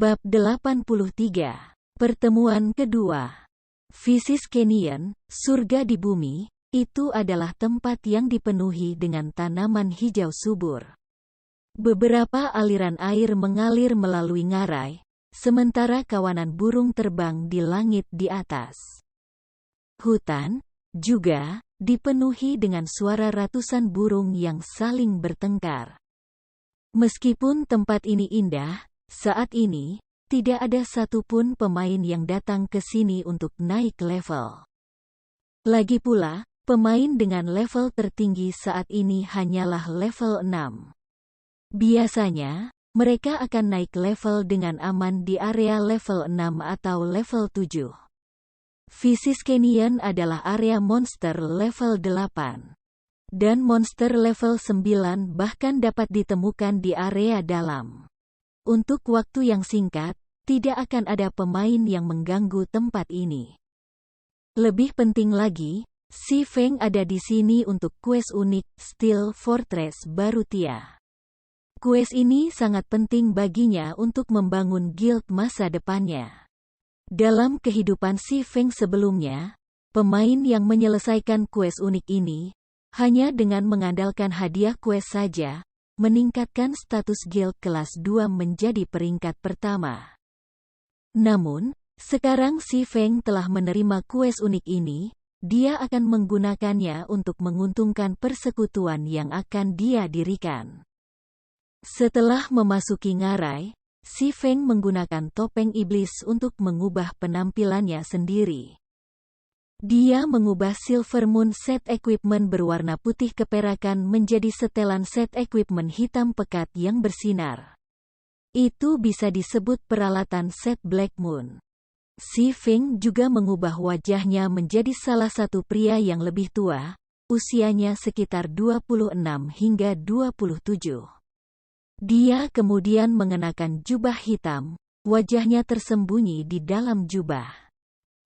Bab 83. Pertemuan kedua. Visis Canyon, surga di bumi, itu adalah tempat yang dipenuhi dengan tanaman hijau subur. Beberapa aliran air mengalir melalui ngarai, sementara kawanan burung terbang di langit di atas. Hutan, juga, dipenuhi dengan suara ratusan burung yang saling bertengkar. Meskipun tempat ini indah, saat ini, tidak ada satupun pemain yang datang ke sini untuk naik level. Lagi pula, pemain dengan level tertinggi saat ini hanyalah level 6. Biasanya, mereka akan naik level dengan aman di area level 6 atau level 7. Visis Canyon adalah area monster level 8. Dan monster level 9 bahkan dapat ditemukan di area dalam. Untuk waktu yang singkat, tidak akan ada pemain yang mengganggu tempat ini. Lebih penting lagi, Si Feng ada di sini untuk quest unik Steel Fortress Barutia. Quest ini sangat penting baginya untuk membangun guild masa depannya. Dalam kehidupan Si Feng sebelumnya, pemain yang menyelesaikan quest unik ini, hanya dengan mengandalkan hadiah quest saja, meningkatkan status guild kelas 2 menjadi peringkat pertama. Namun, sekarang Si Feng telah menerima quest unik ini, dia akan menggunakannya untuk menguntungkan persekutuan yang akan dia dirikan. Setelah memasuki ngarai, Si Feng menggunakan topeng iblis untuk mengubah penampilannya sendiri. Dia mengubah Silver Moon set equipment berwarna putih keperakan menjadi setelan set equipment hitam pekat yang bersinar. Itu bisa disebut peralatan set Black Moon. Si Feng juga mengubah wajahnya menjadi salah satu pria yang lebih tua, usianya sekitar 26 hingga 27. Dia kemudian mengenakan jubah hitam, wajahnya tersembunyi di dalam jubah.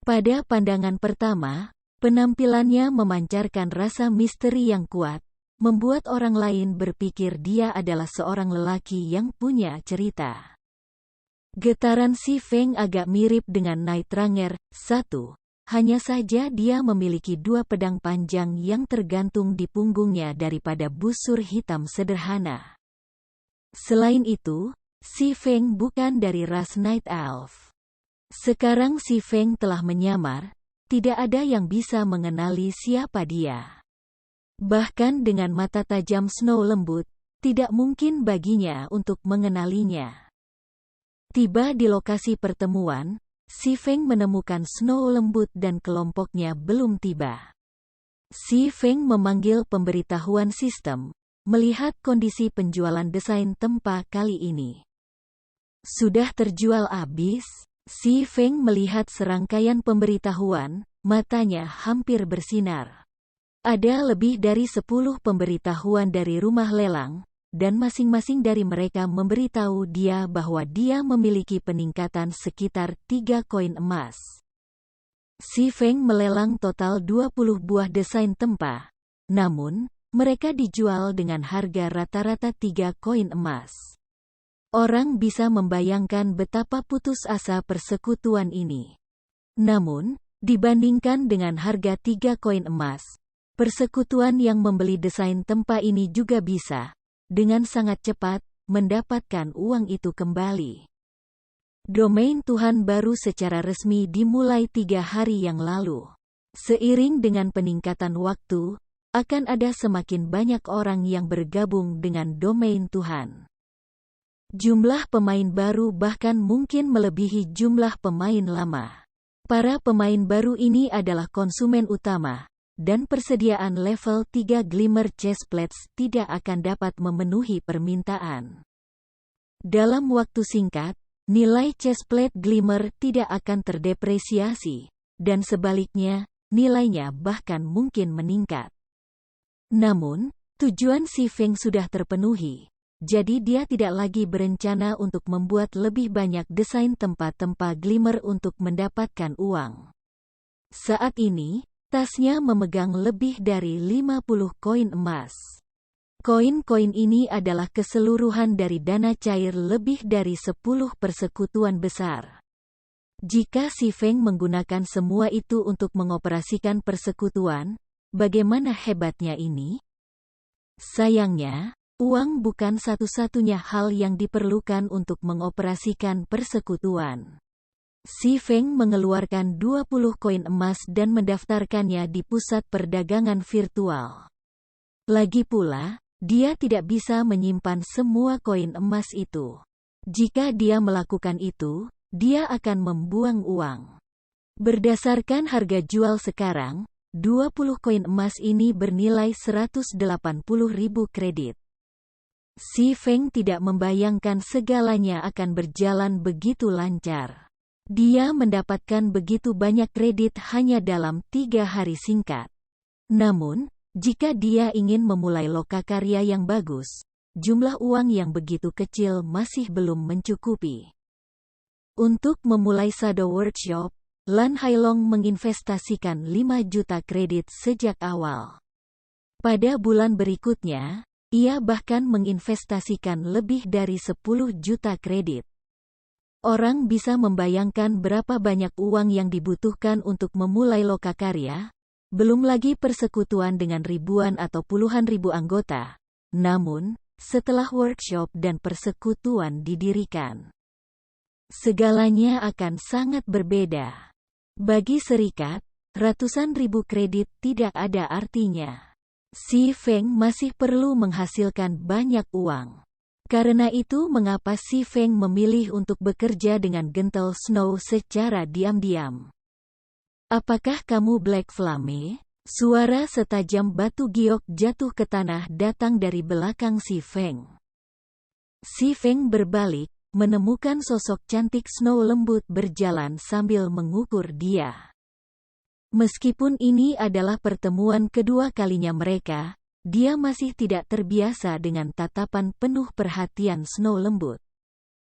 Pada pandangan pertama, penampilannya memancarkan rasa misteri yang kuat, membuat orang lain berpikir dia adalah seorang lelaki yang punya cerita. Getaran Si Feng agak mirip dengan Night Ranger 1, hanya saja dia memiliki 2 pedang panjang yang tergantung di punggungnya daripada busur hitam sederhana. Selain itu, Si Feng bukan dari ras Night Elf. Sekarang Si Feng telah menyamar, tidak ada yang bisa mengenali siapa dia. Bahkan dengan mata tajam Snow lembut, tidak mungkin baginya untuk mengenalinya. Tiba di lokasi pertemuan, Si Feng menemukan Snow lembut dan kelompoknya belum tiba. Si Feng memanggil pemberitahuan sistem, melihat kondisi penjualan desain tempa kali ini. Sudah terjual habis? Si Feng melihat serangkaian pemberitahuan, matanya hampir bersinar. Ada lebih dari 10 pemberitahuan dari rumah lelang, dan masing-masing dari mereka memberitahu dia bahwa dia memiliki peningkatan sekitar 3 koin emas. Si Feng melelang total 20 buah desain tempa, namun, mereka dijual dengan harga rata-rata 3 koin emas. Orang bisa membayangkan betapa putus asa persekutuan ini. Namun, dibandingkan dengan harga 3 koin emas, persekutuan yang membeli desain tempa ini juga bisa, dengan sangat cepat, mendapatkan uang itu kembali. Domain Tuhan baru secara resmi dimulai 3 hari yang lalu. Seiring dengan peningkatan waktu, akan ada semakin banyak orang yang bergabung dengan domain Tuhan. Jumlah pemain baru bahkan mungkin melebihi jumlah pemain lama. Para pemain baru ini adalah konsumen utama, dan persediaan level 3 Glimmer Chestplates tidak akan dapat memenuhi permintaan. Dalam waktu singkat, nilai chestplate Glimmer tidak akan terdepresiasi, dan sebaliknya, nilainya bahkan mungkin meningkat. Namun, tujuan Si Feng sudah terpenuhi. Jadi dia tidak lagi berencana untuk membuat lebih banyak desain tempat-tempat Glimmer untuk mendapatkan uang. Saat ini, tasnya memegang lebih dari 50 koin emas. Koin-koin ini adalah keseluruhan dari dana cair lebih dari 10 persekutuan besar. Jika Si Feng menggunakan semua itu untuk mengoperasikan persekutuan, bagaimana hebatnya ini? Sayangnya, uang bukan satu-satunya hal yang diperlukan untuk mengoperasikan persekutuan. Si Feng mengeluarkan 20 koin emas dan mendaftarkannya di pusat perdagangan virtual. Lagi pula, dia tidak bisa menyimpan semua koin emas itu. Jika dia melakukan itu, dia akan membuang uang. Berdasarkan harga jual sekarang, 20 koin emas ini bernilai 180.000 kredit. Si Feng tidak membayangkan segalanya akan berjalan begitu lancar. Dia mendapatkan begitu banyak kredit hanya dalam 3 hari singkat. Namun, jika dia ingin memulai lokakarya yang bagus, jumlah uang yang begitu kecil masih belum mencukupi. Untuk memulai Shadow Workshop, Lan Hailong menginvestasikan 5 juta kredit sejak awal. Pada bulan berikutnya, ia bahkan menginvestasikan lebih dari 10 juta kredit. Orang bisa membayangkan berapa banyak uang yang dibutuhkan untuk memulai lokakarya, belum lagi persekutuan dengan ribuan atau puluhan ribu anggota. Namun, setelah workshop dan persekutuan didirikan, segalanya akan sangat berbeda. Bagi serikat, ratusan ribu kredit tidak ada artinya. Si Feng masih perlu menghasilkan banyak uang. Karena itu mengapa Si Feng memilih untuk bekerja dengan Gentle Snow secara diam-diam. Apakah kamu Black Flame? Suara setajam batu giok jatuh ke tanah datang dari belakang Si Feng. Si Feng berbalik, menemukan sosok cantik Snow lembut berjalan sambil mengukur dia. Meskipun ini adalah pertemuan kedua kalinya mereka, dia masih tidak terbiasa dengan tatapan penuh perhatian Snow lembut.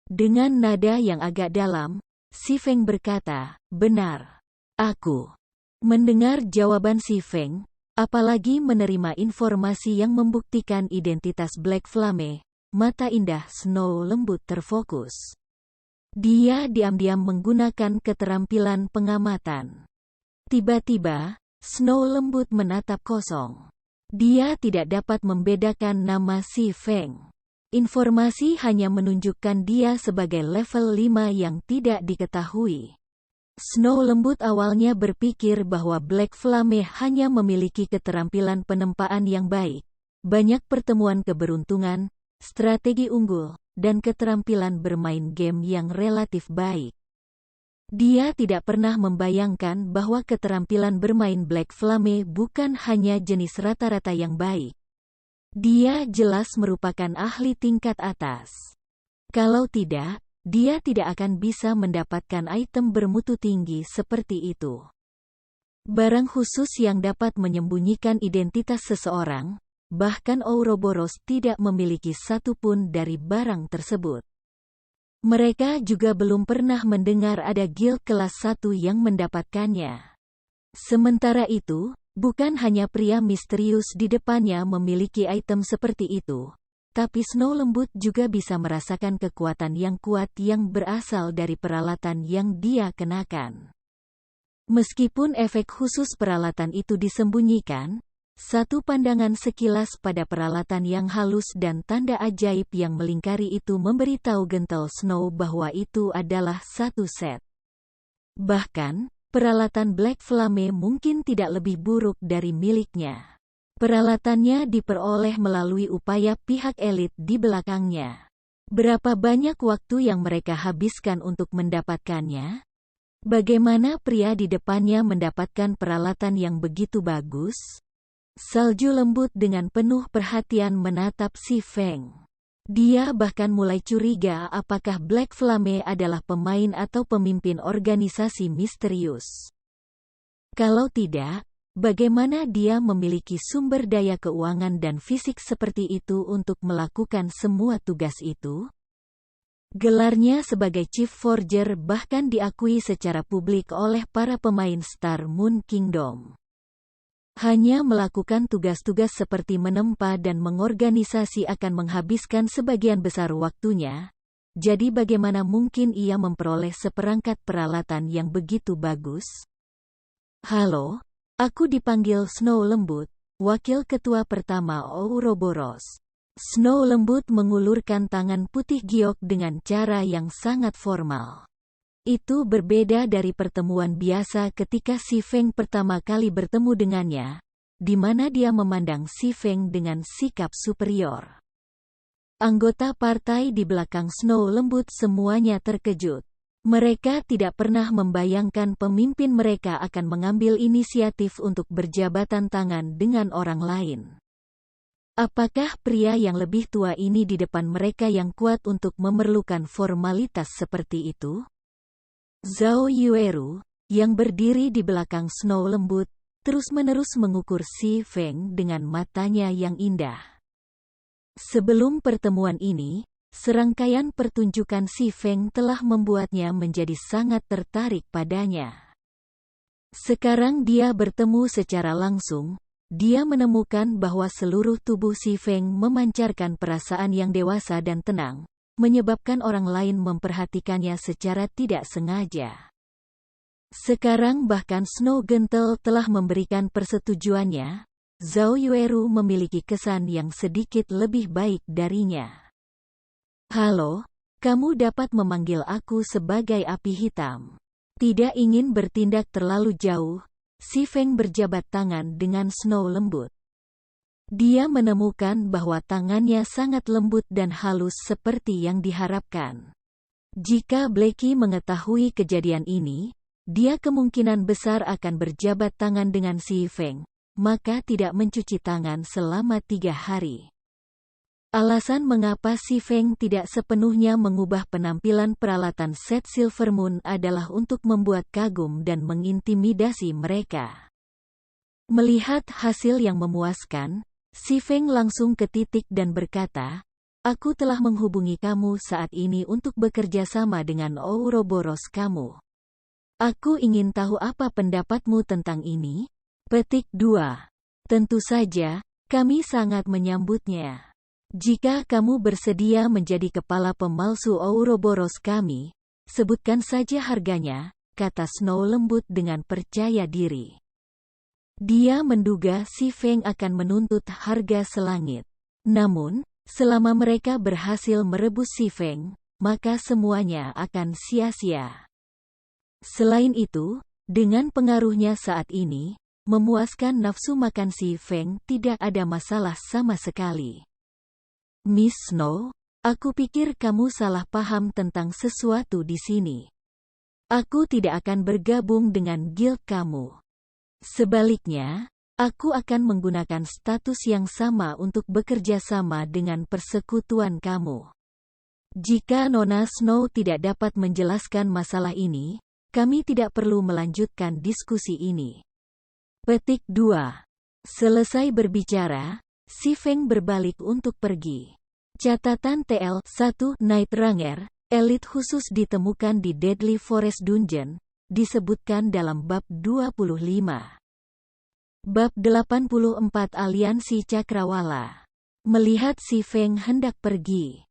Dengan nada yang agak dalam, Si Feng berkata, "Benar. Aku." Mendengar jawaban Si Feng, apalagi menerima informasi yang membuktikan identitas Black Flame, mata indah Snow lembut terfokus. Dia diam-diam menggunakan keterampilan pengamatan. Tiba-tiba, Snow lembut menatap kosong. Dia tidak dapat membedakan nama Si Feng. Informasi hanya menunjukkan dia sebagai level 5 yang tidak diketahui. Snow lembut awalnya berpikir bahwa Black Flame hanya memiliki keterampilan penempaan yang baik, banyak pertemuan keberuntungan, strategi unggul, dan keterampilan bermain game yang relatif baik. Dia tidak pernah membayangkan bahwa keterampilan bermain Black Flame bukan hanya jenis rata-rata yang baik. Dia jelas merupakan ahli tingkat atas. Kalau tidak, dia tidak akan bisa mendapatkan item bermutu tinggi seperti itu. Barang khusus yang dapat menyembunyikan identitas seseorang, bahkan Ouroboros tidak memiliki satupun dari barang tersebut. Mereka juga belum pernah mendengar ada guild kelas 1 yang mendapatkannya. Sementara itu, bukan hanya pria misterius di depannya memiliki item seperti itu, tapi Snow lembut juga bisa merasakan kekuatan yang kuat yang berasal dari peralatan yang dia kenakan. Meskipun efek khusus peralatan itu disembunyikan, satu pandangan sekilas pada peralatan yang halus dan tanda ajaib yang melingkari itu memberitahu Gentle Snow bahwa itu adalah satu set. Bahkan, peralatan Black Flame mungkin tidak lebih buruk dari miliknya. Peralatannya diperoleh melalui upaya pihak elit di belakangnya. Berapa banyak waktu yang mereka habiskan untuk mendapatkannya? Bagaimana pria di depannya mendapatkan peralatan yang begitu bagus? Salju lembut dengan penuh perhatian menatap Si Feng. Dia bahkan mulai curiga apakah Black Flame adalah pemain atau pemimpin organisasi misterius. Kalau tidak, bagaimana dia memiliki sumber daya keuangan dan fisik seperti itu untuk melakukan semua tugas itu? Gelarnya sebagai Chief Forger bahkan diakui secara publik oleh para pemain Star Moon Kingdom. Hanya melakukan tugas-tugas seperti menempa dan mengorganisasi akan menghabiskan sebagian besar waktunya. Jadi bagaimana mungkin ia memperoleh seperangkat peralatan yang begitu bagus? Halo, aku dipanggil Snow Lembut, wakil ketua pertama Ouroboros. Snow Lembut mengulurkan tangan putih giok dengan cara yang sangat formal. Itu berbeda dari pertemuan biasa ketika Si Feng pertama kali bertemu dengannya, di mana dia memandang Si Feng dengan sikap superior. Anggota partai di belakang Snow Lembut semuanya terkejut. Mereka tidak pernah membayangkan pemimpin mereka akan mengambil inisiatif untuk berjabatan tangan dengan orang lain. Apakah pria yang lebih tua ini di depan mereka yang kuat untuk memerlukan formalitas seperti itu? Zhao Yueru, yang berdiri di belakang Snow Lembut, terus-menerus mengukur Si Feng dengan matanya yang indah. Sebelum pertemuan ini, serangkaian pertunjukan Si Feng telah membuatnya menjadi sangat tertarik padanya. Sekarang dia bertemu secara langsung, dia menemukan bahwa seluruh tubuh Si Feng memancarkan perasaan yang dewasa dan tenang, menyebabkan orang lain memperhatikannya secara tidak sengaja. Sekarang bahkan Snow Gentle telah memberikan persetujuannya. Zhao Yueru memiliki kesan yang sedikit lebih baik darinya. Halo, kamu dapat memanggil aku sebagai api hitam. Tidak ingin bertindak terlalu jauh, Si Feng berjabat tangan dengan Snow Lembut. Dia menemukan bahwa tangannya sangat lembut dan halus seperti yang diharapkan. Jika Blackie mengetahui kejadian ini, dia kemungkinan besar akan berjabat tangan dengan Si Feng, maka tidak mencuci tangan selama 3 hari. Alasan mengapa Si Feng tidak sepenuhnya mengubah penampilan peralatan set Silver Moon adalah untuk membuat kagum dan mengintimidasi mereka. Melihat hasil yang memuaskan, Si Feng langsung ke titik dan berkata, "Aku telah menghubungi kamu saat ini untuk bekerja sama dengan Ouroboros kamu. Aku ingin tahu apa pendapatmu tentang ini?" Petik 2. Tentu saja, kami sangat menyambutnya. Jika kamu bersedia menjadi kepala pemalsu Ouroboros kami, sebutkan saja harganya, kata Snow Lembut dengan percaya diri. Dia menduga Si Feng akan menuntut harga selangit. Namun, selama mereka berhasil merebus Si Feng, maka semuanya akan sia-sia. Selain itu, dengan pengaruhnya saat ini, memuaskan nafsu makan Si Feng tidak ada masalah sama sekali. Miss Snow, aku pikir kamu salah paham tentang sesuatu di sini. Aku tidak akan bergabung dengan guild kamu. Sebaliknya, aku akan menggunakan status yang sama untuk bekerja sama dengan persekutuan kamu. Jika Nona Snow tidak dapat menjelaskan masalah ini, kami tidak perlu melanjutkan diskusi ini. Petik 2. Selesai berbicara, Si Feng berbalik untuk pergi. Catatan TL1 Night Ranger, elit khusus ditemukan di Deadly Forest Dungeon, disebutkan dalam bab 25. Bab 84 Aliansi Cakrawala. Melihat Si Feng hendak pergi,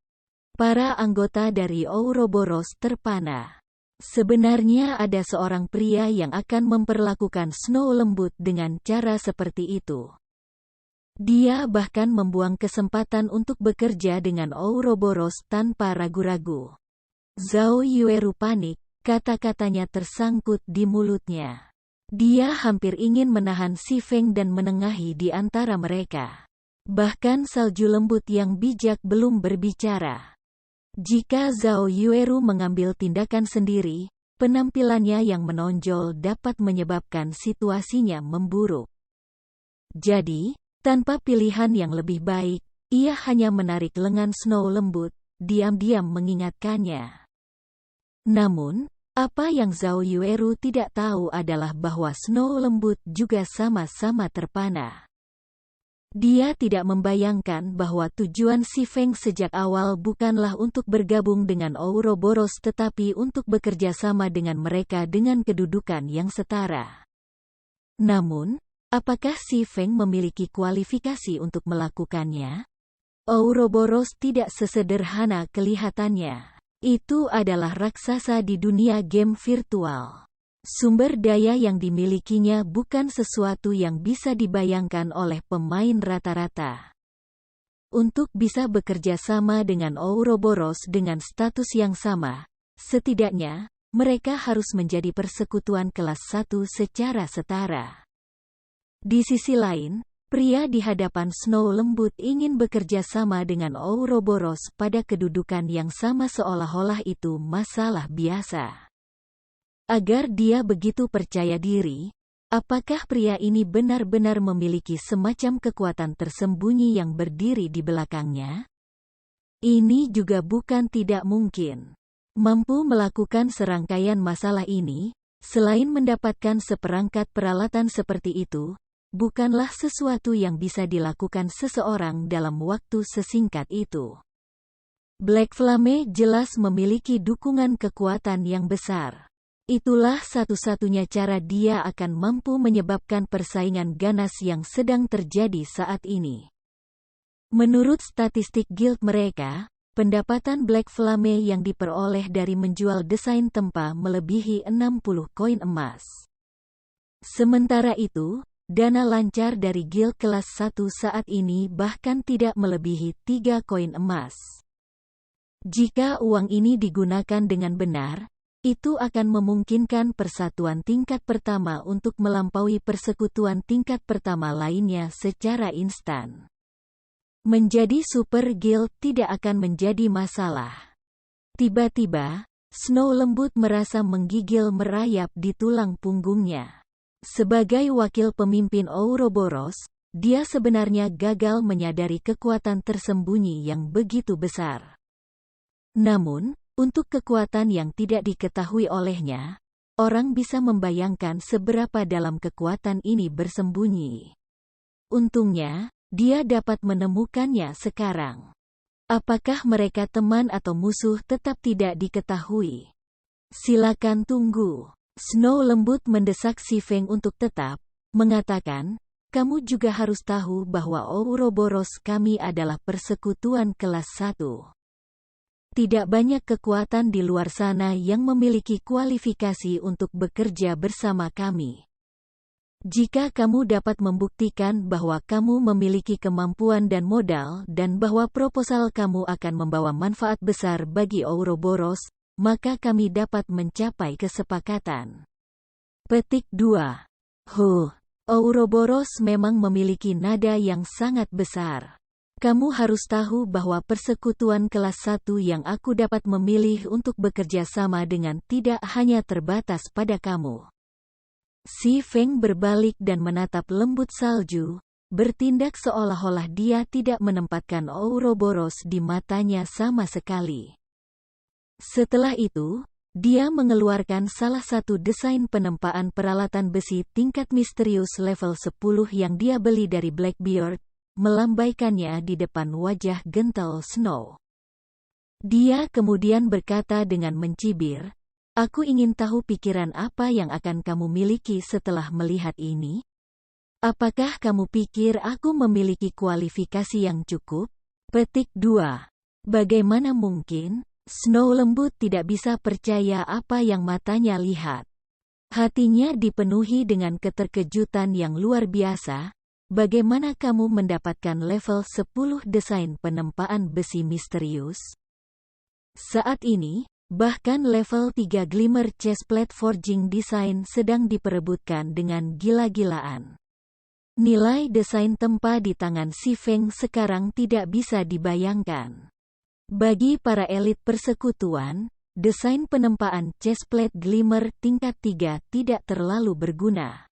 para anggota dari Ouroboros terpana. Sebenarnya ada seorang pria yang akan memperlakukan Snow Lembut dengan cara seperti itu. Dia bahkan membuang kesempatan untuk bekerja dengan Ouroboros tanpa ragu-ragu. Zhao Yueru panik, kata-katanya tersangkut di mulutnya. Dia hampir ingin menahan Si Feng dan menengahi di antara mereka. Bahkan salju lembut yang bijak belum berbicara. Jika Zhao Yueru mengambil tindakan sendiri, penampilannya yang menonjol dapat menyebabkan situasinya memburuk. Jadi, tanpa pilihan yang lebih baik, ia hanya menarik lengan Snow Lembut, diam-diam mengingatkannya. Namun, apa yang Zhao Yueru tidak tahu adalah bahwa Snow Lembut juga sama-sama terpana. Dia tidak membayangkan bahwa tujuan Si Feng sejak awal bukanlah untuk bergabung dengan Ouroboros tetapi untuk bekerja sama dengan mereka dengan kedudukan yang setara. Namun, Apakah Si Feng memiliki kualifikasi untuk melakukannya? Ouroboros tidak sesederhana kelihatannya. Itu adalah raksasa di dunia game virtual. Sumber daya yang dimilikinya bukan sesuatu yang bisa dibayangkan oleh pemain rata-rata. Untuk bisa bekerja sama dengan Ouroboros dengan status yang sama, setidaknya, mereka harus menjadi persekutuan kelas 1 secara setara. Di sisi lain, pria di hadapan Snow Lembut ingin bekerja sama dengan Ouroboros pada kedudukan yang sama seolah-olah itu masalah biasa. Agar dia begitu percaya diri, apakah pria ini benar-benar memiliki semacam kekuatan tersembunyi yang berdiri di belakangnya? Ini juga bukan tidak mungkin. Mampu melakukan serangkaian masalah ini, selain mendapatkan seperangkat peralatan seperti itu, bukanlah sesuatu yang bisa dilakukan seseorang dalam waktu sesingkat itu. Black Flame jelas memiliki dukungan kekuatan yang besar. Itulah satu-satunya cara dia akan mampu menyebabkan persaingan ganas yang sedang terjadi saat ini. Menurut statistik guild mereka, pendapatan Black Flame yang diperoleh dari menjual desain tempa melebihi 60 koin emas. Sementara itu, dana lancar dari guild kelas 1 saat ini bahkan tidak melebihi 3 koin emas. Jika uang ini digunakan dengan benar, itu akan memungkinkan persatuan tingkat pertama untuk melampaui persekutuan tingkat pertama lainnya secara instan. Menjadi super guild tidak akan menjadi masalah. Tiba-tiba, Snow Lembut merasa menggigil merayap di tulang punggungnya. Sebagai wakil pemimpin Ouroboros, dia sebenarnya gagal menyadari kekuatan tersembunyi yang begitu besar. Namun, untuk kekuatan yang tidak diketahui olehnya, orang bisa membayangkan seberapa dalam kekuatan ini bersembunyi. Untungnya, dia dapat menemukannya sekarang. Apakah mereka teman atau musuh tetap tidak diketahui. Silakan tunggu. Snow Lembut mendesak Si Feng untuk tetap, mengatakan, kamu juga harus tahu bahwa Ouroboros kami adalah persekutuan kelas 1. Tidak banyak kekuatan di luar sana yang memiliki kualifikasi untuk bekerja bersama kami. Jika kamu dapat membuktikan bahwa kamu memiliki kemampuan dan modal dan bahwa proposal kamu akan membawa manfaat besar bagi Ouroboros, maka kami dapat mencapai kesepakatan. Petik 2. Ouroboros memang memiliki nada yang sangat besar. Kamu harus tahu bahwa persekutuan kelas 1 yang aku dapat memilih untuk bekerja sama dengan tidak hanya terbatas pada kamu. Si Feng berbalik dan menatap lembut salju, bertindak seolah-olah dia tidak menempatkan Ouroboros di matanya sama sekali. Setelah itu, dia mengeluarkan salah satu desain penempaan peralatan besi tingkat misterius level 10 yang dia beli dari Blackbeard, melambaikannya di depan wajah gentle Snow. Dia kemudian berkata dengan mencibir, aku ingin tahu pikiran apa yang akan kamu miliki setelah melihat ini? Apakah kamu pikir aku memiliki kualifikasi yang cukup? Petik 2. Bagaimana mungkin? Snow Lembut tidak bisa percaya apa yang matanya lihat. Hatinya dipenuhi dengan keterkejutan yang luar biasa. Bagaimana kamu mendapatkan level 10 desain penempaan besi misterius? Saat ini, bahkan level 3 Glimmer Chestplate Forging Design sedang diperebutkan dengan gila-gilaan. Nilai desain tempa di tangan Si Feng sekarang tidak bisa dibayangkan. Bagi para elit persekutuan, desain penempaan chestplate Glimmer tingkat 3 tidak terlalu berguna.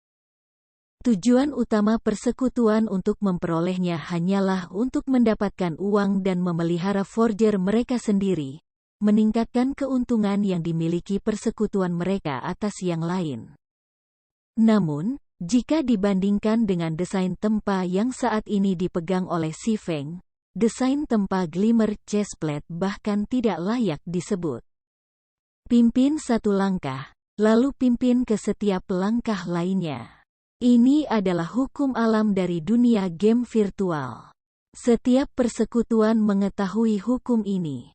Tujuan utama persekutuan untuk memperolehnya hanyalah untuk mendapatkan uang dan memelihara forger mereka sendiri, meningkatkan keuntungan yang dimiliki persekutuan mereka atas yang lain. Namun, jika dibandingkan dengan desain tempa yang saat ini dipegang oleh Si Feng, desain tempa Glimmer Chestplate bahkan tidak layak disebut. Pimpin satu langkah, lalu pimpin ke setiap langkah lainnya. Ini adalah hukum alam dari dunia game virtual. Setiap persekutuan mengetahui hukum ini.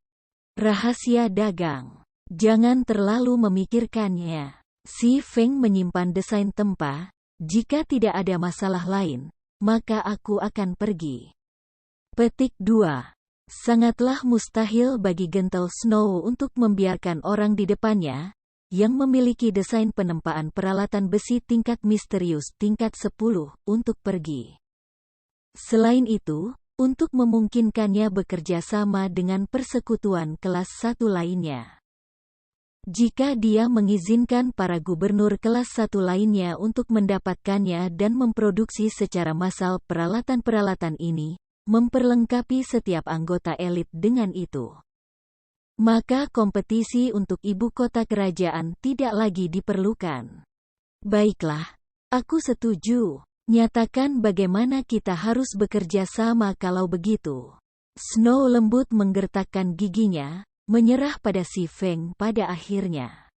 Rahasia dagang. Jangan terlalu memikirkannya. Si Feng menyimpan desain tempa. Jika tidak ada masalah lain, maka aku akan pergi. Petik 2. Sangatlah mustahil bagi Gentle Snow untuk membiarkan orang di depannya, yang memiliki desain penempaan peralatan besi tingkat misterius tingkat 10, untuk pergi. Selain itu, untuk memungkinkannya bekerja sama dengan persekutuan kelas 1 lainnya. Jika dia mengizinkan para gubernur kelas 1 lainnya untuk mendapatkannya dan memproduksi secara massal peralatan-peralatan ini, memperlengkapi setiap anggota elit dengan itu, maka kompetisi untuk ibu kota kerajaan tidak lagi diperlukan. Baiklah, aku setuju. Nyatakan bagaimana kita harus bekerja sama kalau begitu. Snow lembut menggertakkan giginya, menyerah pada si Feng pada akhirnya.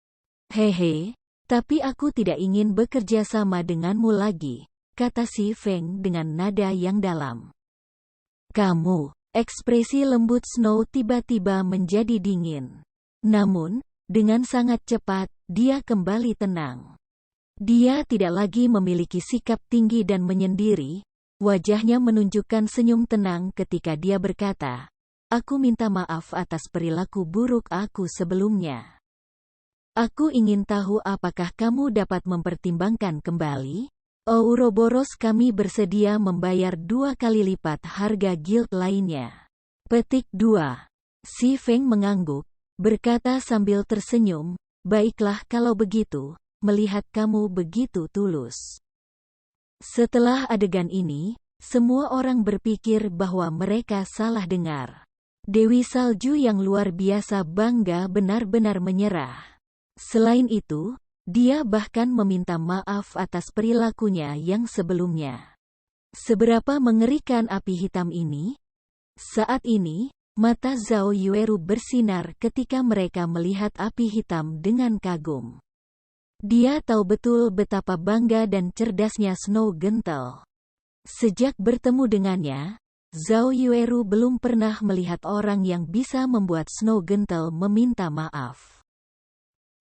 Hehe, tapi aku tidak ingin bekerja sama denganmu lagi, kata si Feng dengan nada yang dalam. Kamu, ekspresi lembut Snow tiba-tiba menjadi dingin. Namun, dengan sangat cepat, dia kembali tenang. Dia tidak lagi memiliki sikap tinggi dan menyendiri, wajahnya menunjukkan senyum tenang ketika dia berkata, "Aku minta maaf atas perilaku buruk aku sebelumnya. Aku ingin tahu apakah kamu dapat mempertimbangkan kembali? Ouroboros kami bersedia membayar 2 kali lipat harga guild lainnya." Petik 2. Si Feng mengangguk, berkata sambil tersenyum, "Baiklah kalau begitu. Melihat kamu begitu tulus." Setelah adegan ini, semua orang berpikir bahwa mereka salah dengar. Dewi Salju yang luar biasa bangga benar-benar menyerah. Selain itu, dia bahkan meminta maaf atas perilakunya yang sebelumnya. Seberapa mengerikan api hitam ini? Saat ini, mata Zhao Yueru bersinar ketika mereka melihat api hitam dengan kagum. Dia tahu betul betapa bangga dan cerdasnya Snow Gentle. Sejak bertemu dengannya, Zhao Yueru belum pernah melihat orang yang bisa membuat Snow Gentle meminta maaf.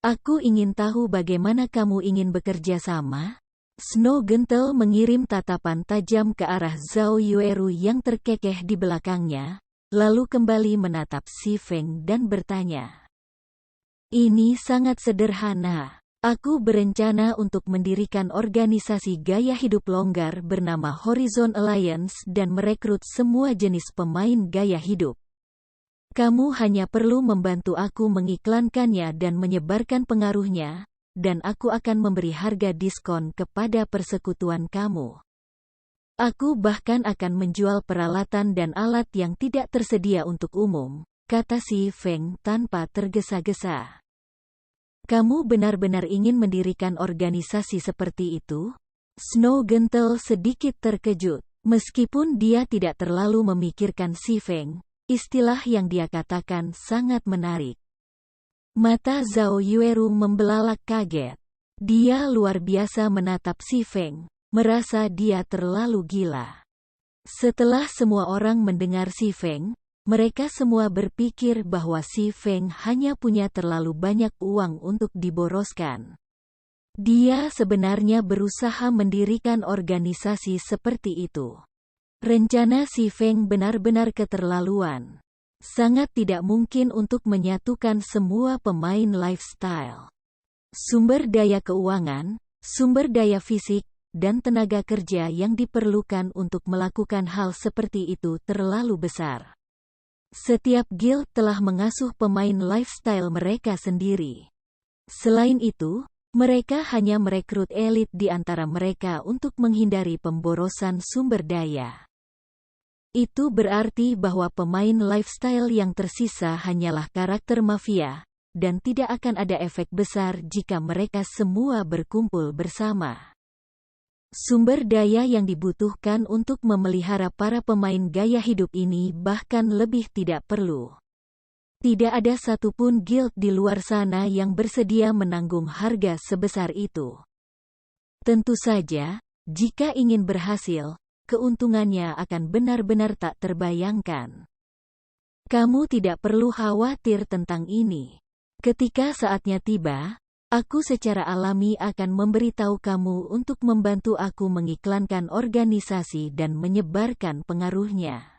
"Aku ingin tahu bagaimana kamu ingin bekerja sama?" Snow Gentle mengirim tatapan tajam ke arah Zhao Yueru yang terkekeh di belakangnya, lalu kembali menatap si Feng dan bertanya. "Ini sangat sederhana. Aku berencana untuk mendirikan organisasi gaya hidup longgar bernama Horizon Alliance dan merekrut semua jenis pemain gaya hidup. Kamu hanya perlu membantu aku mengiklankannya dan menyebarkan pengaruhnya, dan aku akan memberi harga diskon kepada persekutuan kamu. Aku bahkan akan menjual peralatan dan alat yang tidak tersedia untuk umum," kata si Feng tanpa tergesa-gesa. "Kamu benar-benar ingin mendirikan organisasi seperti itu?" Snow Gentle sedikit terkejut. Meskipun dia tidak terlalu memikirkan si Feng, istilah yang dia katakan sangat menarik. Mata Zhao Yueru membelalak kaget. Dia luar biasa menatap si Feng, merasa dia terlalu gila. Setelah semua orang mendengar si Feng, mereka semua berpikir bahwa si Feng hanya punya terlalu banyak uang untuk diboroskan. Dia sebenarnya berusaha mendirikan organisasi seperti itu. Rencana si Feng benar-benar keterlaluan. Sangat tidak mungkin untuk menyatukan semua pemain lifestyle. Sumber daya keuangan, sumber daya fisik, dan tenaga kerja yang diperlukan untuk melakukan hal seperti itu terlalu besar. Setiap guild telah mengasuh pemain lifestyle mereka sendiri. Selain itu, mereka hanya merekrut elit di antara mereka untuk menghindari pemborosan sumber daya. Itu berarti bahwa pemain lifestyle yang tersisa hanyalah karakter mafia, dan tidak akan ada efek besar jika mereka semua berkumpul bersama. Sumber daya yang dibutuhkan untuk memelihara para pemain gaya hidup ini bahkan lebih tidak perlu. Tidak ada satupun guild di luar sana yang bersedia menanggung harga sebesar itu. Tentu saja, Jika ingin berhasil, keuntungannya akan benar-benar tak terbayangkan. Kamu tidak perlu khawatir tentang ini. Ketika saatnya tiba, aku secara alami akan memberitahu kamu untuk membantu aku mengiklankan organisasi dan menyebarkan pengaruhnya.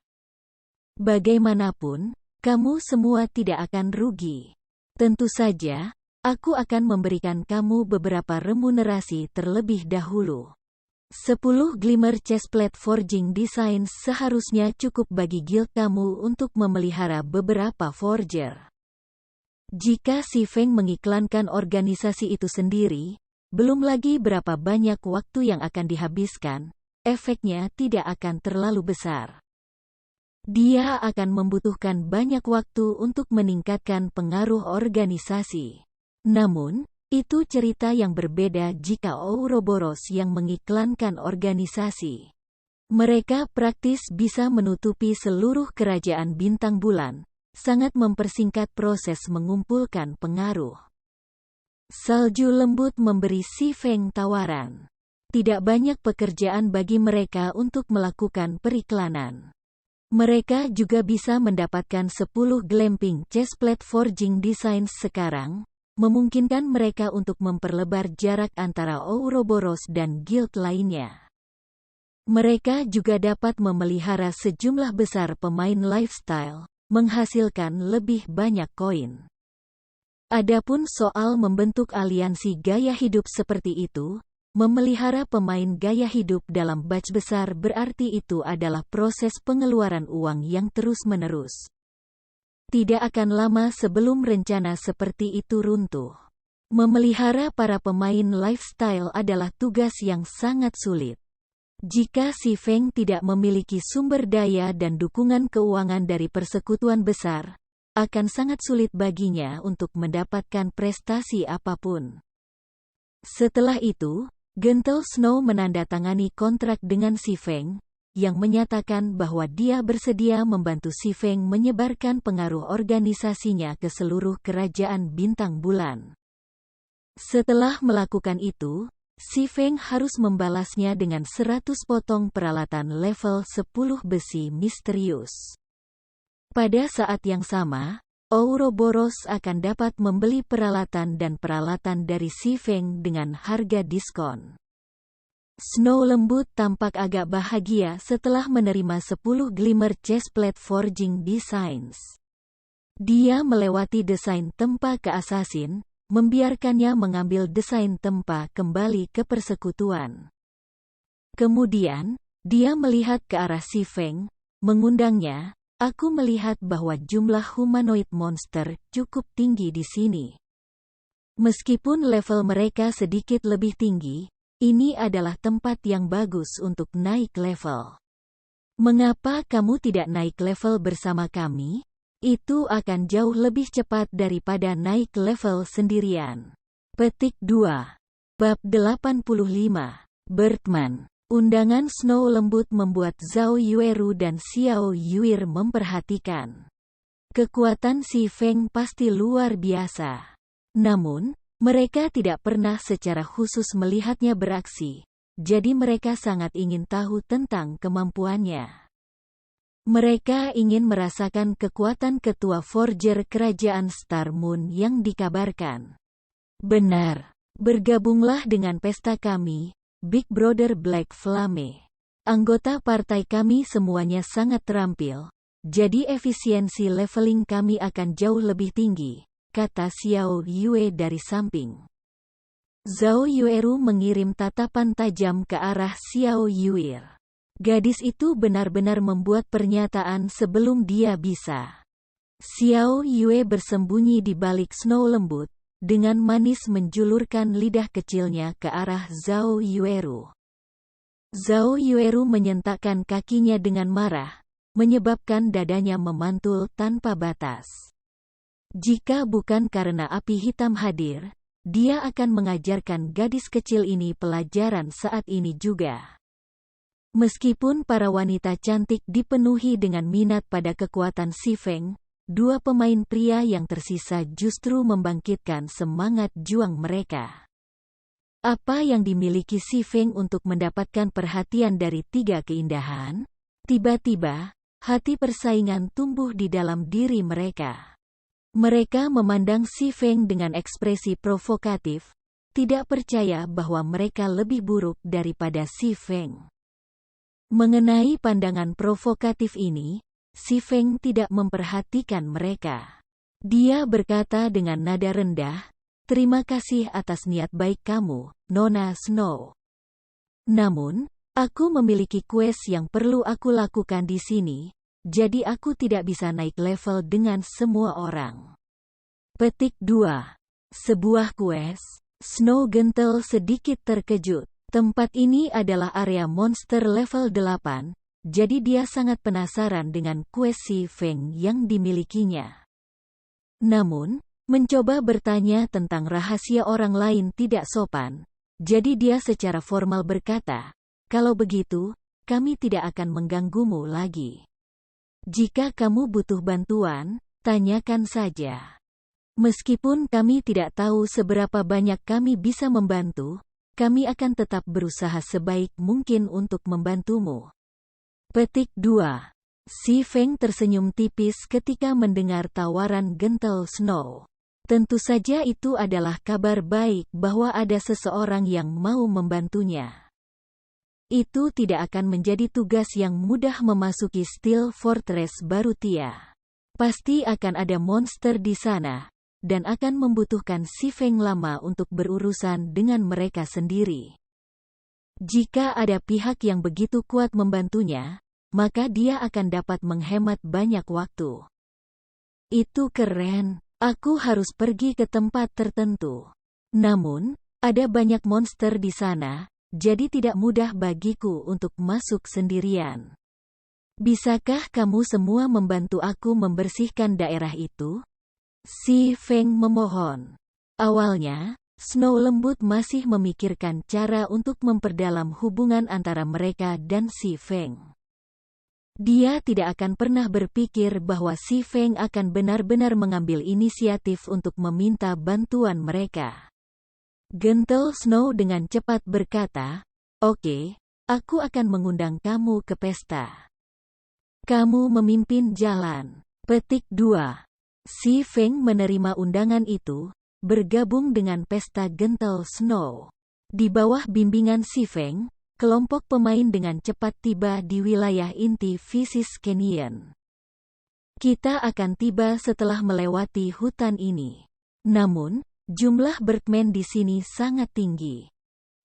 Bagaimanapun, kamu semua tidak akan rugi. Tentu saja, aku akan memberikan kamu beberapa remunerasi terlebih dahulu. 10 Glimmer Chestplate Forging Designs seharusnya cukup bagi guild kamu untuk memelihara beberapa forger. Jika si Feng mengiklankan organisasi itu sendiri, belum lagi berapa banyak waktu yang akan dihabiskan, efeknya tidak akan terlalu besar. Dia akan membutuhkan banyak waktu untuk meningkatkan pengaruh organisasi. Namun, itu cerita yang berbeda jika Ouroboros yang mengiklankan organisasi. Mereka praktis bisa menutupi seluruh kerajaan bintang bulan, sangat mempersingkat proses mengumpulkan pengaruh. Salju lembut memberi si Feng tawaran. Tidak banyak pekerjaan bagi mereka untuk melakukan periklanan. Mereka juga bisa mendapatkan 10 Glamping Chestplate Forging Designs sekarang, memungkinkan mereka untuk memperlebar jarak antara Ouroboros dan guild lainnya. Mereka juga dapat memelihara sejumlah besar pemain lifestyle, menghasilkan lebih banyak koin. Adapun soal membentuk aliansi gaya hidup seperti itu, memelihara pemain gaya hidup dalam batch besar berarti itu adalah proses pengeluaran uang yang terus-menerus. Tidak akan lama sebelum rencana seperti itu runtuh. Memelihara para pemain lifestyle adalah tugas yang sangat sulit. Jika si Feng tidak memiliki sumber daya dan dukungan keuangan dari persekutuan besar, akan sangat sulit baginya untuk mendapatkan prestasi apapun. Setelah itu, Gentle Snow menandatangani kontrak dengan si Feng, yang menyatakan bahwa dia bersedia membantu si Feng menyebarkan pengaruh organisasinya ke seluruh kerajaan bintang bulan. Setelah melakukan itu, si Feng harus membalasnya dengan 100 potong peralatan level 10 besi misterius. Pada saat yang sama, Ouroboros akan dapat membeli peralatan dan peralatan dari si Feng dengan harga diskon. Snow lembut tampak agak bahagia setelah menerima 10 Glimmer Chestplate Forging Designs. Dia melewati desain tempa ke assassin, membiarkannya mengambil desain tempa kembali ke persekutuan. Kemudian, dia melihat ke arah si Feng, mengundangnya, "Aku melihat bahwa jumlah humanoid monster cukup tinggi di sini. Meskipun level mereka sedikit lebih tinggi, ini adalah tempat yang bagus untuk naik level. Mengapa kamu tidak naik level bersama kami? Itu akan jauh lebih cepat daripada naik level sendirian." Petik 2. Bab 85. Bertman. Undangan Snow lembut membuat Zhao Yueru dan Xiao Yuir memperhatikan. Kekuatan si Feng pasti luar biasa. Namun, mereka tidak pernah secara khusus melihatnya beraksi, jadi mereka sangat ingin tahu tentang kemampuannya. Mereka ingin merasakan kekuatan ketua forger kerajaan Star Moon yang dikabarkan. "Benar. Bergabunglah dengan pesta kami, Big Brother Black Flame. Anggota partai kami semuanya sangat terampil, jadi efisiensi leveling kami akan jauh lebih tinggi," kata Xiao Yue dari samping. Zhao Yueru mengirim tatapan tajam ke arah Xiao Yuir. Gadis itu benar-benar membuat pernyataan sebelum dia bisa. Xiao Yue bersembunyi di balik Snow lembut, dengan manis menjulurkan lidah kecilnya ke arah Zhao Yueru. Zhao Yueru menyentakkan kakinya dengan marah, menyebabkan dadanya memantul tanpa batas. Jika bukan karena api hitam hadir, dia akan mengajarkan gadis kecil ini pelajaran saat ini juga. Meskipun para wanita cantik dipenuhi dengan minat pada kekuatan si Feng, dua pemain pria yang tersisa justru membangkitkan semangat juang mereka. Apa yang dimiliki Si Feng untuk mendapatkan perhatian dari tiga keindahan? Tiba-tiba, hati persaingan tumbuh di dalam diri mereka. Mereka memandang Si Feng dengan ekspresi provokatif, tidak percaya bahwa mereka lebih buruk daripada Si Feng. Mengenai pandangan provokatif ini, Si Feng tidak memperhatikan mereka. Dia berkata dengan nada rendah, "Terima kasih atas niat baik kamu, Nona Snow. Namun, aku memiliki quest yang perlu aku lakukan di sini, jadi aku tidak bisa naik level dengan semua orang." Petik 2. Sebuah quest. Snow gentle sedikit terkejut. Tempat ini adalah area monster level 8, jadi dia sangat penasaran dengan quest Si Feng yang dimilikinya. Namun, mencoba bertanya tentang rahasia orang lain tidak sopan, jadi dia secara formal berkata, "Kalau begitu, kami tidak akan mengganggumu lagi. Jika kamu butuh bantuan, tanyakan saja. Meskipun kami tidak tahu seberapa banyak kami bisa membantu, kami akan tetap berusaha sebaik mungkin untuk membantumu." Petik 2. Si Feng tersenyum tipis ketika mendengar tawaran gentle Snow. Tentu saja itu adalah kabar baik bahwa ada seseorang yang mau membantunya. Itu tidak akan menjadi tugas yang mudah memasuki Steel Fortress Barutia. Pasti akan ada monster di sana, dan akan membutuhkan Si Feng lama untuk berurusan dengan mereka sendiri. Jika ada pihak yang begitu kuat membantunya, maka dia akan dapat menghemat banyak waktu. Itu keren. Aku harus pergi ke tempat tertentu. Namun, ada banyak monster di sana, jadi tidak mudah bagiku untuk masuk sendirian. Bisakah kamu semua membantu aku membersihkan daerah itu? Si Feng memohon. Awalnya, Snow lembut masih memikirkan cara untuk memperdalam hubungan antara mereka dan Si Feng. Dia tidak akan pernah berpikir bahwa Si Feng akan benar-benar mengambil inisiatif untuk meminta bantuan mereka. Gentle Snow dengan cepat berkata, "Oke, aku akan mengundang kamu ke pesta. Kamu memimpin jalan." Petik 2. Si Feng menerima undangan itu, bergabung dengan pesta Gentle Snow. Di bawah bimbingan Si Feng, kelompok pemain dengan cepat tiba di wilayah inti Visis Canyon. Kita akan tiba setelah melewati hutan ini. Namun, jumlah Birdman di sini sangat tinggi.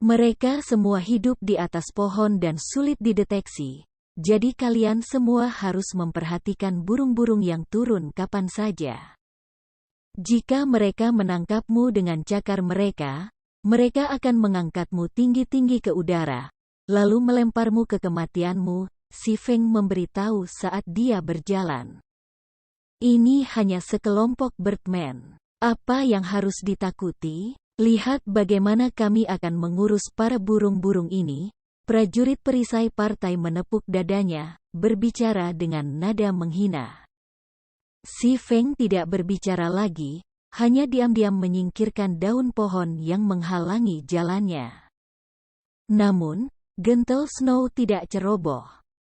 Mereka semua hidup di atas pohon dan sulit dideteksi, jadi kalian semua harus memperhatikan burung-burung yang turun kapan saja. Jika mereka menangkapmu dengan cakar mereka, mereka akan mengangkatmu tinggi-tinggi ke udara, lalu melemparmu ke kematianmu, Si Feng memberitahu saat dia berjalan. Ini hanya sekelompok Birdman. Apa yang harus ditakuti? Lihat bagaimana kami akan mengurus para burung-burung ini. Prajurit perisai partai menepuk dadanya, berbicara dengan nada menghina. Si Feng tidak berbicara lagi, hanya diam-diam menyingkirkan daun pohon yang menghalangi jalannya. Namun, Gentle Snow tidak ceroboh.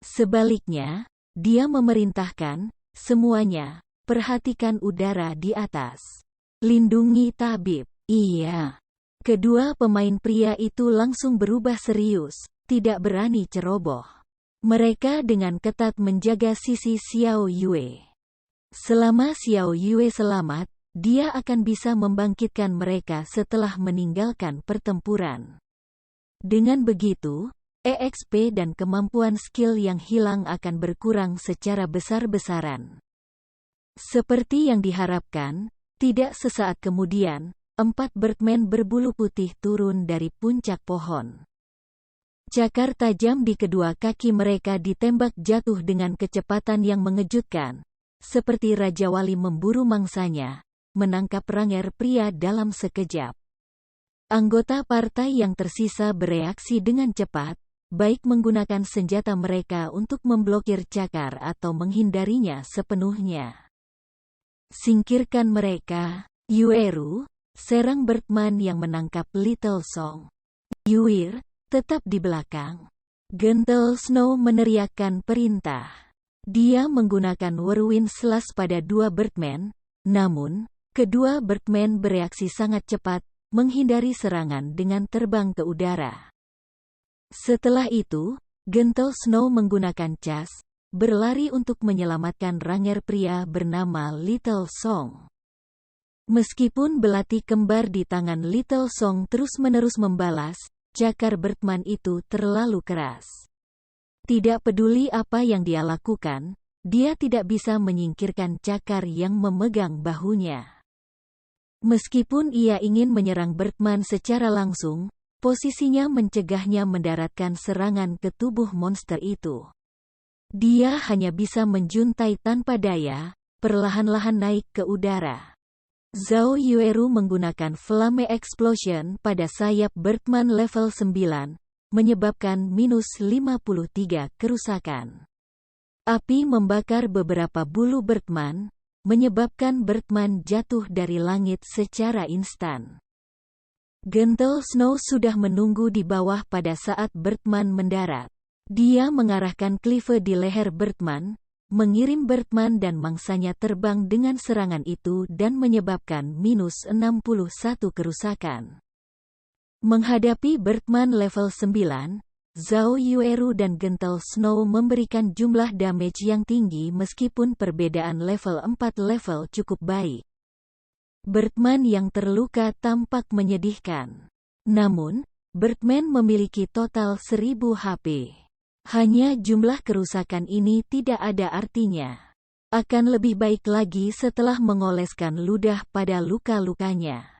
Sebaliknya, dia memerintahkan, "Semuanya, perhatikan udara di atas. Lindungi tabib." Iya. Kedua pemain pria itu langsung berubah serius, tidak berani ceroboh. Mereka dengan ketat menjaga sisi Xiao Yue. Selama Xiao Yue selamat, dia akan bisa membangkitkan mereka setelah meninggalkan pertempuran. Dengan begitu, EXP dan kemampuan skill yang hilang akan berkurang secara besar-besaran. Seperti yang diharapkan, tidak sesaat kemudian, 4 Birdman berbulu putih turun dari puncak pohon. Cakar tajam di kedua kaki mereka ditembak jatuh dengan kecepatan yang mengejutkan, seperti Raja Wali memburu mangsanya, menangkap Ranger pria dalam sekejap. Anggota partai yang tersisa bereaksi dengan cepat, baik menggunakan senjata mereka untuk memblokir cakar atau menghindarinya sepenuhnya. Singkirkan mereka, Yueru. serang Bertman yang menangkap Little Song. Ywir, tetap di belakang. Gentle Snow meneriakkan perintah. Dia menggunakan Whirlwind Slash pada dua Birdman, namun, kedua Birdman bereaksi sangat cepat, menghindari serangan dengan terbang ke udara. Setelah itu, Gentle Snow menggunakan cas, berlari untuk menyelamatkan Ranger pria bernama Little Song. Meskipun belati kembar di tangan Little Song terus-menerus membalas, cakar Birdman itu terlalu keras. Tidak peduli apa yang dia lakukan, dia tidak bisa menyingkirkan cakar yang memegang bahunya. Meskipun ia ingin menyerang Birdman secara langsung, posisinya mencegahnya mendaratkan serangan ke tubuh monster itu. Dia hanya bisa menjuntai tanpa daya, perlahan-lahan naik ke udara. Zhao Yueru menggunakan Flame Explosion pada sayap Birdman level 9, menyebabkan minus 53 kerusakan. Api membakar beberapa bulu Birdman, menyebabkan Birdman jatuh dari langit secara instan. Gentle Snow sudah menunggu di bawah pada saat Birdman mendarat. Dia mengarahkan Cleave di leher Birdman, mengirim Birdman dan mangsanya terbang dengan serangan itu dan menyebabkan minus 61 kerusakan. Menghadapi Birdman level 9, Zhao Yueru dan Gentle Snow memberikan jumlah damage yang tinggi meskipun perbedaan level 4 level cukup baik. Birdman yang terluka tampak menyedihkan. Namun, Birdman memiliki total 1000 HP. Hanya jumlah kerusakan ini tidak ada artinya. Akan lebih baik lagi setelah mengoleskan ludah pada luka-lukanya.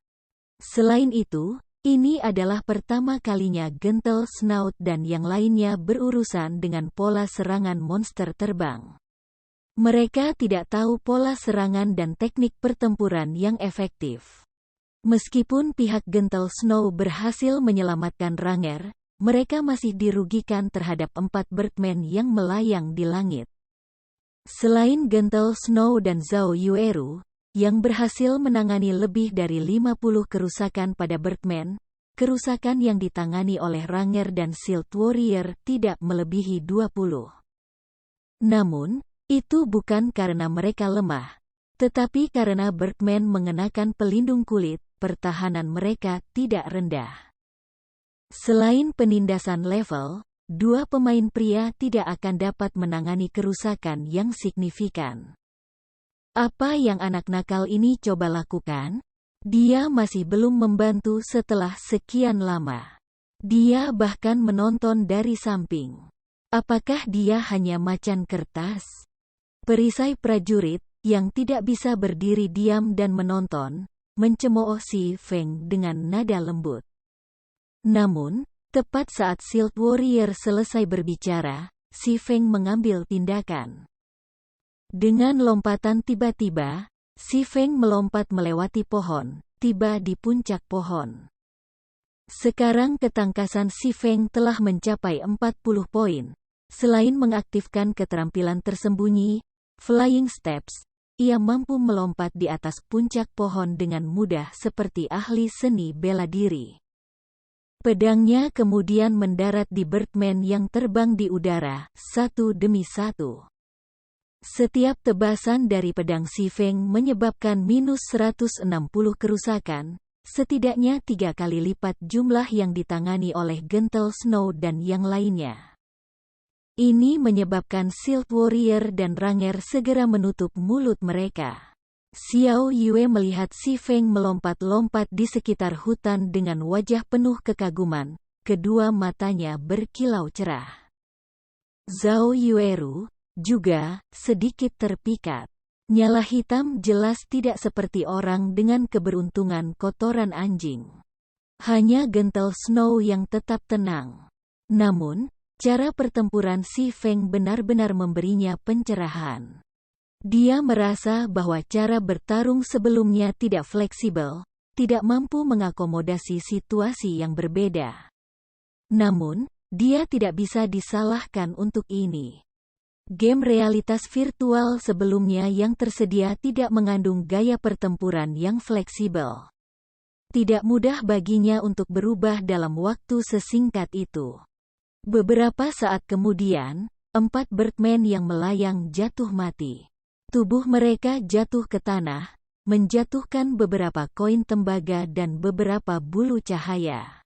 Selain itu, ini adalah pertama kalinya Gentle Snow dan yang lainnya berurusan dengan pola serangan monster terbang. Mereka tidak tahu pola serangan dan teknik pertempuran yang efektif. Meskipun pihak Gentle Snow berhasil menyelamatkan Ranger, mereka masih dirugikan terhadap 4 Birdman yang melayang di langit. Selain Gentle Snow dan Zhao Yueru, yang berhasil menangani lebih dari 50 kerusakan pada Birdman, kerusakan yang ditangani oleh Ranger dan Shield Warrior tidak melebihi 20. Namun, itu bukan karena mereka lemah, tetapi karena Birdman mengenakan pelindung kulit, pertahanan mereka tidak rendah. Selain penindasan level, dua pemain pria tidak akan dapat menangani kerusakan yang signifikan. Apa yang anak nakal ini coba lakukan? Dia masih belum membantu setelah sekian lama. Dia bahkan menonton dari samping. Apakah dia hanya macan kertas? Perisai prajurit, yang tidak bisa berdiri diam dan menonton, mencemooh Si Feng dengan nada lembut. Namun, tepat saat Shield Warrior selesai berbicara, Si Feng mengambil tindakan. Dengan lompatan tiba-tiba, Si Feng melompat melewati pohon, tiba di puncak pohon. Sekarang ketangkasan Si Feng telah mencapai 40 poin. Selain mengaktifkan keterampilan tersembunyi, Flying Steps, ia mampu melompat di atas puncak pohon dengan mudah seperti ahli seni bela diri. Pedangnya kemudian mendarat di Birdman yang terbang di udara, satu demi satu. Setiap tebasan dari pedang Si Feng menyebabkan minus 160 kerusakan, setidaknya 3 kali lipat jumlah yang ditangani oleh Gentle Snow dan yang lainnya. Ini menyebabkan Shield Warrior dan Ranger segera menutup mulut mereka. Xiao Yue melihat Si Feng melompat-lompat di sekitar hutan dengan wajah penuh kekaguman, kedua matanya berkilau cerah. Zhao Yueru, juga, sedikit terpikat. Nyala hitam jelas tidak seperti orang dengan keberuntungan kotoran anjing. Hanya Gentle Snow yang tetap tenang. Namun, cara pertempuran Si Feng benar-benar memberinya pencerahan. Dia merasa bahwa cara bertarung sebelumnya tidak fleksibel, tidak mampu mengakomodasi situasi yang berbeda. Namun, dia tidak bisa disalahkan untuk ini. Game realitas virtual sebelumnya yang tersedia tidak mengandung gaya pertempuran yang fleksibel. Tidak mudah baginya untuk berubah dalam waktu sesingkat itu. Beberapa saat kemudian, 4 Birdman yang melayang jatuh mati. Tubuh mereka jatuh ke tanah, menjatuhkan beberapa koin tembaga dan beberapa bulu cahaya.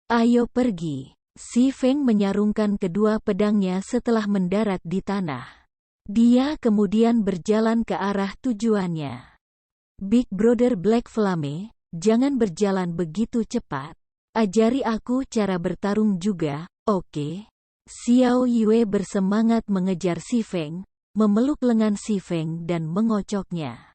Ayo pergi. Si Feng menyarungkan kedua pedangnya setelah mendarat di tanah. Dia kemudian berjalan ke arah tujuannya. Big Brother Black Flame, jangan berjalan begitu cepat. Ajari aku cara bertarung juga, oke? Xiao Yue bersemangat mengejar si Feng, memeluk lengan si Feng dan mengocoknya.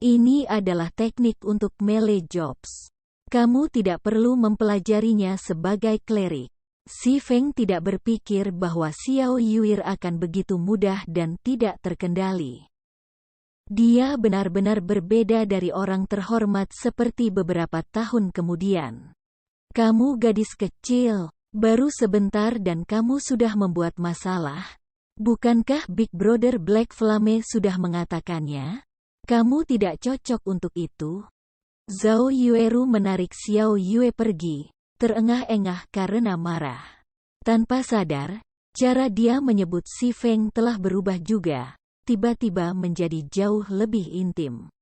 Ini adalah teknik untuk melee jobs. Kamu tidak perlu mempelajarinya sebagai klerik. Si Feng tidak berpikir bahwa Xiao Yue akan begitu mudah dan tidak terkendali. Dia benar-benar berbeda dari orang terhormat seperti beberapa tahun kemudian. Kamu gadis kecil, baru sebentar dan kamu sudah membuat masalah. Bukankah Big Brother Black Flame sudah mengatakannya? Kamu tidak cocok untuk itu. Zhao Yueru menarik Xiao Yue pergi, terengah-engah karena marah. Tanpa sadar, cara dia menyebut si Feng telah berubah juga, tiba-tiba menjadi jauh lebih intim.